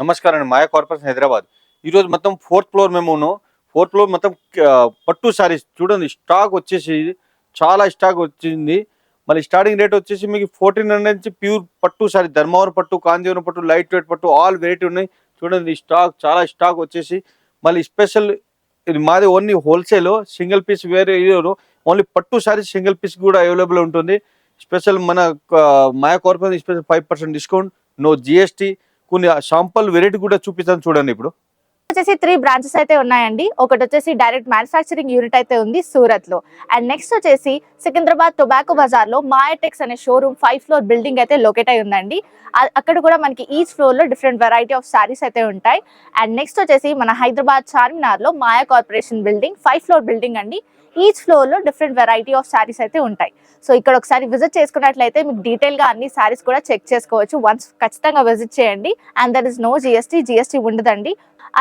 నమస్కారం అండి. మాయా కార్పొరేషన్ హైదరాబాద్. ఈరోజు మొత్తం ఫోర్త్ ఫ్లోర్ మేము ఉన్నాం. ఫోర్త్ ఫ్లోర్ మొత్తం పట్టు సారీస్ చూడండి. స్టాక్ వచ్చేసి చాలా స్టాక్ వచ్చింది. మళ్ళీ స్టార్టింగ్ రేట్ వచ్చేసి మీకు 1400 నుంచి ప్యూర్ పట్టు సారీ, ధర్మవరం పట్టు, కాంజీవరం పట్టు, లైట్ వెయిట్ పట్టు, ఆల్ వెరైటీ ఉన్నాయి. చూడండి స్టాక్ చాలా స్టాక్ వచ్చేసి మళ్ళీ స్పెషల్. ఇది మాది ఓన్లీ హోల్సేల్, సింగిల్ పీస్ వేరే ఓన్లీ పట్టు సారీస్ సింగిల్ పీస్ కూడా అవైలబుల్ ఉంటుంది. స్పెషల్ మన Maya corporation special 5% discount, no GST. కొన్ని షాంపల్ వెరైటీ కూడా చూపిస్తాను చూడండి. ఇప్పుడు వచ్చేసి 3 బ్రాంచెస్ అయితే ఉన్నాయండి. ఒకటి వచ్చేసి డైరెక్ట్ మ్యానుఫ్యాక్చరింగ్ యూనిట్ అయితే ఉంది సూరత్ లో. అండ్ నెక్స్ట్ వచ్చేసి సికింద్రాబాద్ టొబాకో బజార్ లో మాయాటెక్స్ అనే షోరూమ్ 5 ఫ్లోర్ బిల్డింగ్ అయితే లొకేట్ అయి ఉందండి. అక్కడ కూడా మనకి ఈచ్ ఫ్లోర్ లో డిఫరెంట్ వెరైటీ ఆఫ్ సారీస్ అయితే ఉంటాయి. అండ్ నెక్స్ట్ వచ్చేసి మన హైదరాబాద్ చార్మినార్ లో మాయా కార్పొరేషన్ బిల్డింగ్ 5 ఫ్లోర్ బిల్డింగ్ అండి. ఈచ్ ఫ్లోర్ లో డిఫరెంట్ వెరైటీ ఆఫ్ సారీస్ అయితే ఉంటాయి. సో ఇక్కడ ఒకసారి విజిట్ చేసుకున్నట్లయితే మీకు డీటెయిల్ గా అన్ని సారీస్ కూడా చెక్ చేసుకోవచ్చు. వన్స్ ఖచ్చితంగా విజిట్ చేయండి. And there is no GST ఉండదండి.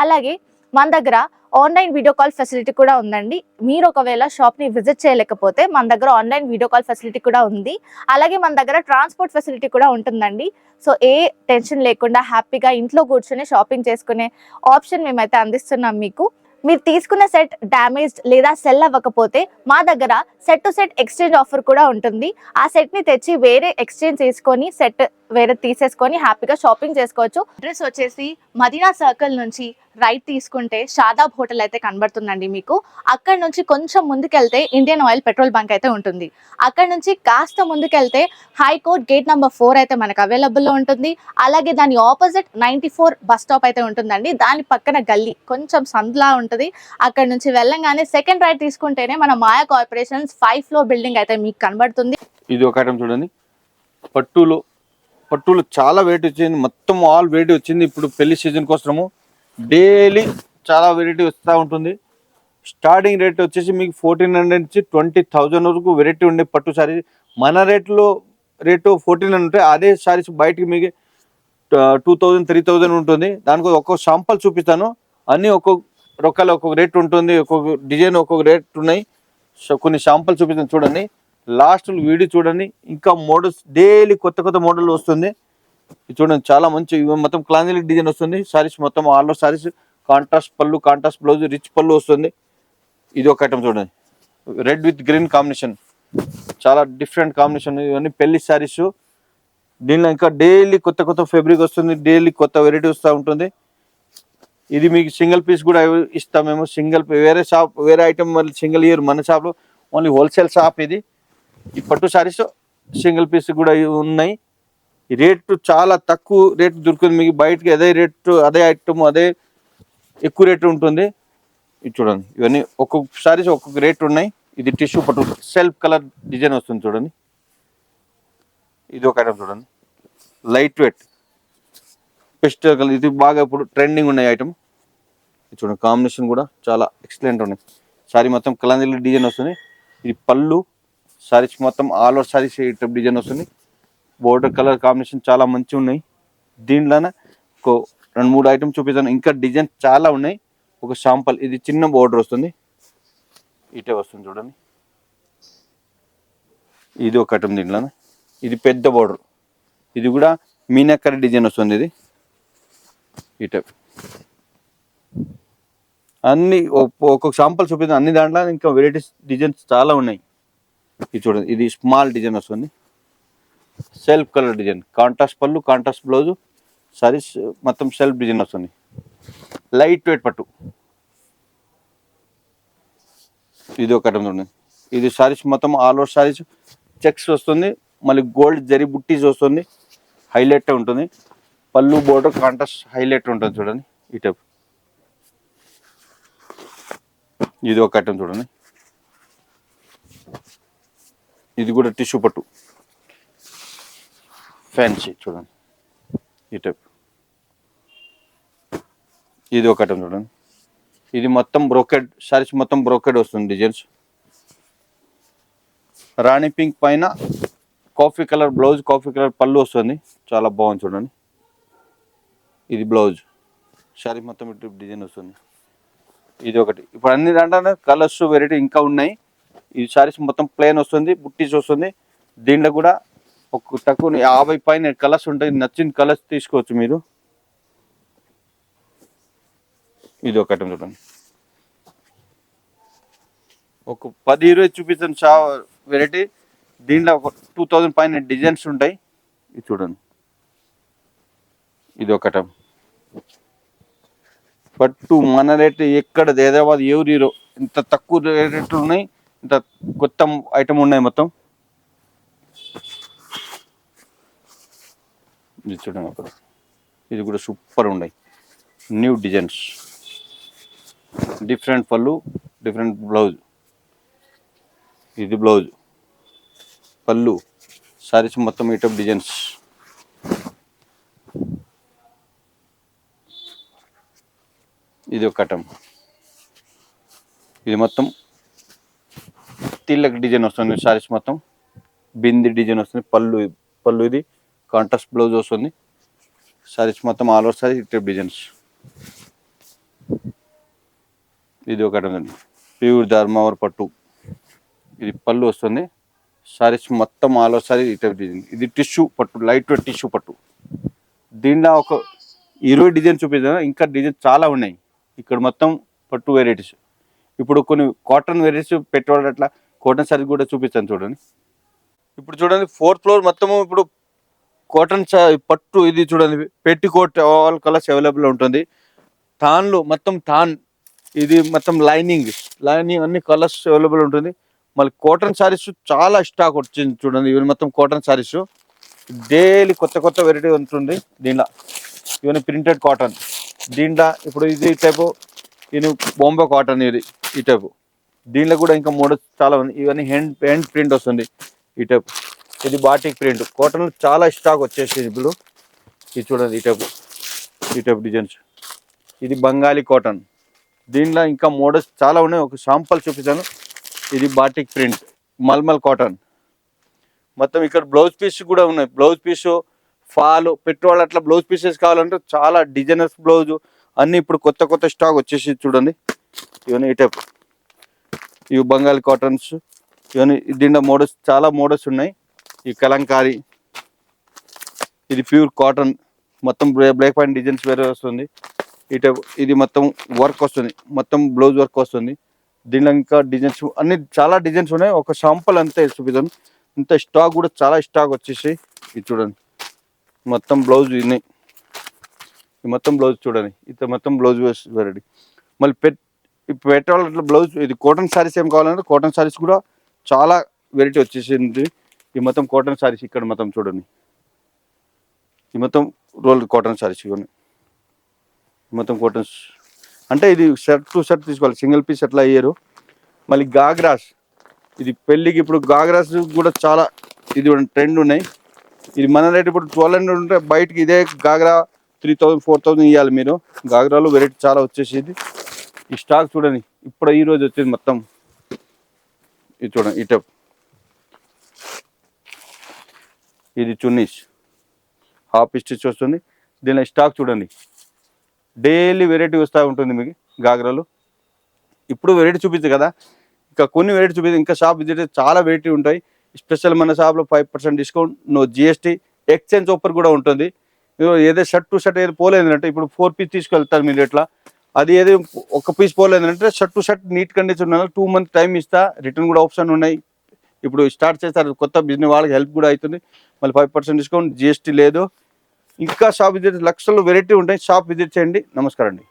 అలాగే మన దగ్గర ఆన్లైన్ వీడియో కాల్ ఫెసిలిటీ కూడా ఉందండి. మీరు ఒకవేళ షాప్ ని విజిట్ చేయలేకపోతే మన దగ్గర ఆన్లైన్ వీడియో కాల్ ఫెసిలిటీ కూడా ఉంది. అలాగే మన దగ్గర ట్రాన్స్పోర్ట్ ఫెసిలిటీ కూడా ఉంటుందండి. సో ఏ టెన్షన్ లేకుండా హ్యాపీగా ఇంట్లో కూర్చొని షాపింగ్ చేసుకునే ఆప్షన్ మేమైతే అందిస్తున్నాం మీకు. మీరు తీసుకున్న సెట్ డ్యామేజ్డ్ లేదా సెల్ అవ్వకపోతే మా దగ్గర set to set exchange offer కూడా ఉంటుంది. ఆ సెట్ ని తెచ్చి వేరే ఎక్స్చేంజ్ చేసుకొని సెట్ వేరే తీసేసుకొని హ్యాపీగా షాపింగ్ చేసుకోవచ్చు. అడ్రస్ వచ్చేసి మదీనా సర్కిల్ నుంచి రైట్ తీసుకుంటే షాదాబ్ హోటల్ అయితే కనబడుతుందండి మీకు. అక్కడ నుంచి కొంచెం ముందుకెళ్తే ఇండియన్ ఆయిల్ పెట్రోల్ బంక్ అయితే ఉంటుంది. అక్కడ నుంచి కాస్త ముందుకెళ్తే హైకోర్ట్ గేట్ నెంబర్ 4 అయితే మనకు అవైలబుల్లో ఉంటుంది. అలాగే దాని ఆపోజిట్ 94 బస్ స్టాప్ అయితే ఉంటుందండి. దాని పక్కన గల్లీ కొంచెం సందులా ఉంటుంది. అక్కడ నుంచి వెళ్ళంగానే సెకండ్ రైట్ తీసుకుంటేనే మన మాయా కార్పొరేషన్స్ 5 ఫ్లోర్ బిల్డింగ్ అయితే మీకు కనబడుతుంది. ఇది ఒక ఐటమ్ చూడండి. పట్టులు చాలా వెరైటీ వచ్చింది. మొత్తం ఆల్ వెరైటీ వచ్చింది. ఇప్పుడు పెళ్లి సీజన్ కోసము డైలీ చాలా వెరైటీ వస్తూ ఉంటుంది. స్టార్టింగ్ రేట్ వచ్చేసి మీకు 1400 నుంచి 20,000 వరకు వెరైటీ ఉండే పట్టు సారీస్. మన రేటు 1400 ఉంటే అదే సారీస్ బయటికి మీకు 2000 3000 ఉంటుంది. దానికి ఒక్కొక్క శాంపల్ చూపిస్తాను. అన్నీ ఒక్కొక్క రొక్కలు ఒక్కొక్క రేట్ ఉంటుంది. ఒక్కొక్క డిజైన్ ఒక్కొక్క రేట్ ఉన్నాయి. సో కొన్ని శాంపల్ చూపిస్తాను చూడండి. లాస్ట్ వీడియో చూడండి. ఇంకా మోడల్స్ డైలీ కొత్త మోడల్ వస్తుంది. ఇది చూడండి చాలా మంచి మొత్తం క్లాంజలి డిజైన్ వస్తుంది. సారీస్ మొత్తం ఆల్ ఓవర్ సారీస్, కాంట్రాస్ట్ పళ్ళు, కాంట్రాస్ట్ బ్లౌజ్, రిచ్ పళ్ళు వస్తుంది. ఇది ఒక ఐటమ్ చూడండి. రెడ్ విత్ గ్రీన్ కాంబినేషన్, చాలా డిఫరెంట్ కాంబినేషన్. ఇవన్నీ పెళ్లి సారీస్. దీనిలో ఇంకా డైలీ కొత్త ఫ్యాబ్రిక్ వస్తుంది. డైలీ కొత్త వెరైటీ వస్తూ ఉంటుంది. ఇది మీకు సింగిల్ పీస్ కూడా ఇస్తాం మేము. సింగిల్ వేరే ఐటమ్ మళ్ళీ సింగిల్ ఇయర్ మన షాప్లో ఓన్లీ హోల్సేల్ షాప్ ఇది. ఈ పట్టు సారీస్ సింగిల్ పీస్ కూడా ఉన్నాయి. ఈ రేటు చాలా తక్కువ రేటు దొరుకుతుంది మీకు. బయటకి అదే రేటు, అదే ఐటమ్ అదే ఎక్కువ రేటు ఉంటుంది. ఇది చూడండి. ఇవన్నీ ఒక్కొక్క సారీస్ ఒక్కొక్క రేటు ఉన్నాయి. ఇది టిష్యూ పట్టు సెల్ఫ్ కలర్ డిజైన్ వస్తుంది చూడండి. ఇది ఒక ఐటమ్ చూడండి. లైట్ వెయిట్ పెస్టల్ కలర్, ఇది బాగా ఇప్పుడు ట్రెండింగ్ ఉన్నాయి ఐటమ్. ఇది చూడండి. కాంబినేషన్ కూడా చాలా ఎక్సలెంట్ ఉన్నాయి. సారీ మొత్తం కలంజలి డిజైన్ వస్తుంది. ఇది పళ్ళు. సారీస్ మొత్తం ఆల్ ఓవర్ సారీస్ డిజైన్ వస్తుంది. బోర్డర్ కలర్ కాంబినేషన్ చాలా మంచిగా ఉన్నాయి. దీంట్లోనే ఒక 2-3 ఐటమ్ చూపిస్తాను. ఇంకా డిజైన్ చాలా ఉన్నాయి. ఒక శాంపల్. ఇది చిన్న బోర్డర్ వస్తుంది. ఇటే వస్తుంది చూడండి. ఇది ఒక ఐటమ్. దీంట్లోనే ఇది పెద్ద బోర్డర్. ఇది కూడా మీనాకరి డిజైన్ వస్తుంది. ఇది ఇటే అన్ని ఒక్కొక్క శాంపల్ చూపిస్తాను. అన్ని దాంట్లో ఇంకా వెరైటీస్ డిజైన్స్ చాలా ఉన్నాయి. ఇది చూడండి. ఇది స్మాల్ డిజైన్ వస్తుంది. సెల్ఫ్ కలర్ డిజైన్, కాంట్రాస్ట్ పళ్ళు, కాంట్రాస్ట్ బ్లౌజ్, సారీస్ మొత్తం సెల్ఫ్ డిజైన్ వస్తుంది. లైట్ వెయిట్ పట్టు. ఇది ఒక ఐటమ్ చూడండి. ఇది సారీస్ మొత్తం ఆల్ ఓవర్ సారీస్ చెక్స్ వస్తుంది. మళ్ళీ గోల్డ్ జరీ బుట్టీస్ వస్తుంది. హైలైట్ ఉంటుంది. పళ్ళు బోర్డర్ కాంట్రాస్ట్ హైలైట్ ఉంటుంది చూడండి. ఈ టైప్. ఇది ఒక ఐటమ్ చూడండి. ఇది కూడా టిష్యూ పట్టు ఫ్యాన్సీ చూడండి. ఈ టైప్. ఇది ఒక ఐటమ్ చూడండి. ఇది మొత్తం బ్రోకెడ్ సారీస్, మొత్తం బ్రోకెడ్ వస్తుంది డిజైన్స్. రాణి పింక్ పైన coffee colour blouse, coffee colour పళ్ళు వస్తుంది. చాలా బాగుంది చూడండి. ఇది బ్లౌజ్. సారీ మొత్తం ఇటు డిజైన్ వస్తుంది. ఇది ఒకటి. ఇప్పుడు అన్ని దాంట్లో కలర్స్ వెరైటీ ఇంకా ఉన్నాయి. ఈ సారీస్ మొత్తం ప్లెయిన్ వస్తుంది, బుట్టీస్ వస్తుంది. దీంట్లో కూడా ఒక తక్కువ 50 పైన కలర్స్ ఉంటాయి. నచ్చిన కలర్స్ తీసుకోవచ్చు మీరు. ఇది ఒక ఐటమ్ చూడండి, ఒక 10-20 చూపిస్తాను వెరైటీ. దీంట్లో ఒక 2000 పైన డిజైన్స్ ఉంటాయి. ఇది చూడండి, ఇది ఒక ఐటమ్ పట్టు. మన రేట్ ఎక్కడ హైదరాబాద్ ఎవరు ఇంత తక్కువ రేట్లు ఉన్నాయి, ఇంత కొత్త ఐటమ్ ఉన్నాయి మొత్తం. ఇది చూడండి అక్కడ, ఇది కూడా సూపర్ ఉన్నాయి, న్యూ డిజైన్స్, డిఫరెంట్ పళ్ళు, డిఫరెంట్ బ్లౌజ్. ఇది బ్లౌజ్, పళ్ళు, సారీస్ మొత్తం ఈ టైప్ డిజైన్స్. ఇది ఒక ఐటమ్, ఇది మొత్తం తిల్లకి డిజైన్ వస్తుంది, సారీస్ మొత్తం బింది డిజైన్ వస్తుంది. పళ్ళు ఇది కాంట్రాస్ట్ బ్లౌజ్ వస్తుంది. సారీస్ మొత్తం all over sorry type designs. ఇది ఒక ఐటమ్ అండి, ప్యూర్ ధర్మావర్ పట్టు. ఇది పళ్ళు వస్తుంది, సారీస్ మొత్తం ఆల్ ఓవర్ సారీ ఈ టైప్ డిజైన్. ఇది టిష్యూ పట్టు, లైట్ వెయిట్ టిష్యూ పట్టు. దీనిలో ఒక 20 డిజైన్ చూపిస్తాను, ఇంకా డిజైన్ చాలా ఉన్నాయి. ఇక్కడ మొత్తం పట్టు వెరైటీస్. ఇప్పుడు కొన్ని కాటన్ వెరైటీస్ పెట్టుబడి అట్లా కాటన్ సారీ కూడా చూపిస్తాను చూడండి. ఇప్పుడు చూడండి 4th ఫ్లోర్ మొత్తము ఇప్పుడు కాటన్ పట్టు. ఇది చూడండి, పెట్టి కోట్ ఆల్ కలర్స్ అవైలబుల్ ఉంటుంది. థాన్లు మొత్తం థాన్, ఇది మొత్తం లైనింగ్ అన్ని కలర్స్ అవైలబుల్ ఉంటుంది. మళ్ళీ కాటన్ సారీస్ చాలా స్టాక్ వచ్చింది చూడండి. ఇవి మొత్తం కాటన్ సారీస్, డైలీ కొత్త వెరైటీ ఉంటుంది దీంట్లో. ఇవన్నీ ప్రింటెడ్ కాటన్. దీంట్లో ఇప్పుడు ఇది టైపు, ఇది బాంబే కాటన్, ఇది ఈ టైపు. దీంట్లో కూడా ఇంకా మోడల్స్ చాలా ఉంది. ఇవన్నీ హ్యాండ్ ప్రింట్ వస్తుంది ఈ టైపు. ఇది బాటిక్ ప్రింట్ కాటన్, చాలా స్టాక్ వచ్చేసి ఇప్పుడు. ఇది చూడండి, ఈ టైపు డిజైన్స్. ఇది బంగాళీ కాటన్. దీంట్లో ఇంకా మోడల్స్ చాలా ఉన్నాయి, ఒక శాంపుల్ చూపిస్తాను. ఇది బాటిక్ ప్రింట్ మల్మల్ కాటన్. మొత్తం ఇక్కడ బ్లౌజ్ పీస్ కూడా ఉన్నాయి. బ్లౌజ్ పీసు ఫాలు పెట్టుకోవాలి, అట్లా బ్లౌజ్ పీసెస్ కావాలంటే చాలా డిజైనర్స్ బ్లౌజ్ అన్నీ ఇప్పుడు కొత్త స్టాక్ వచ్చేసి చూడండి. ఇవన్నీ ఈ టైప్, ఇవి బంగాళీ కాటన్స్. ఇవన్నీ దీంట్లో మోడల్స్, చాలా మోడల్స్ ఉన్నాయి. ఈ కలంకారీ, ఇది ప్యూర్ కాటన్, మొత్తం బ్లాక్ పాయింట్ డిజైన్స్ వేరే వస్తుంది ఈ టైప్. ఇది మొత్తం వర్క్ వస్తుంది, మొత్తం బ్లౌజ్ వర్క్ వస్తుంది. దీనిలో ఇంకా డిజైన్స్ అన్ని చాలా డిజైన్స్ ఉన్నాయి. ఒక శాంపుల్ అంతే చూపిస్తాను. ఇంత స్టాక్ కూడా చాలా స్టాక్ వచ్చేసి. ఇది చూడండి, మొత్తం బ్లౌజ్ ఇది మొత్తం బ్లౌజ్ చూడండి. ఇది మొత్తం బ్లౌజ్ వెరైటీ. మళ్ళీ పెట్టాలి బ్లౌజ్. ఇది కాటన్ సారీస్ ఏం కావాలంటే కాటన్ సారీస్ కూడా చాలా వెరైటీ వచ్చేసింది. ఇది మొత్తం కాటన్ సారీస్. ఇక్కడ మొత్తం చూడండి, ఇది మొత్తం రోల్ కాటన్ సారీస్. ఇవన్నీ మొత్తం కాటన్స్. అంటే ఇది షర్ట్ టు షర్ట్ తీసుకోవాలి, సింగిల్ పీస్ అట్లా అయ్యారు. మళ్ళీ గాగ్రాస్, ఇది పెళ్ళికి ఇప్పుడు గాగ్రాస్ కూడా చాలా ఇది ట్రెండ్ ఉన్నాయి. ఇది మన రేట్ ఇప్పుడు 1200 ఉంటే బయటకి ఇదే గాగ్రా 3000 4000 ఇవ్వాలి మీరు. గాగ్రాలో వెరైటీ చాలా వచ్చేసి. ఈ స్టాక్ చూడండి, ఇప్పుడు ఈ రోజు వచ్చింది మొత్తం. ఇది చూడండి, ఈ టైప్. ఇది చున్నీస్ హాఫ్ స్టిచ్ వస్తుంది. దీనిలో స్టాక్ చూడండి, డైలీ వెరైటీ వస్తూ ఉంటుంది మీకు గాగ్రాలు. ఇప్పుడు వెరైటీ చూపించదు కదా, ఇంకా కొన్ని వెరైటీ చూపించి ఇంకా షాప్ విజిట్ చాలా వెరైటీ ఉంటాయి. స్పెషల్ మన షాప్లో 5% discount, no GST, exchange offer కూడా ఉంటుంది. ఏదో షర్ట్ టు షర్ట్ ఏదో పోలేదంటే ఇప్పుడు 4 పీస్ తీసుకెళ్తారు మీరు ఎట్లా, అది ఏదో ఒక పీస్ పోలేదంటే shirt to shirt neat condition ఉన్న 2 months టైం ఇస్తా, రిటర్న్ కూడా ఆప్షన్ ఉన్నాయి. ఇప్పుడు స్టార్ట్ చేస్తారు కొత్త బిజినెస్, వాళ్ళకి హెల్ప్ కూడా అవుతుంది. మళ్ళీ 5% డిస్కౌంట్, GST లేదు. ఇంకా షాప్ విజిట్ లక్షల్లో వెరైటీ ఉంటాయి. షాప్ విజిట్ చేయండి. నమస్కారం అండి.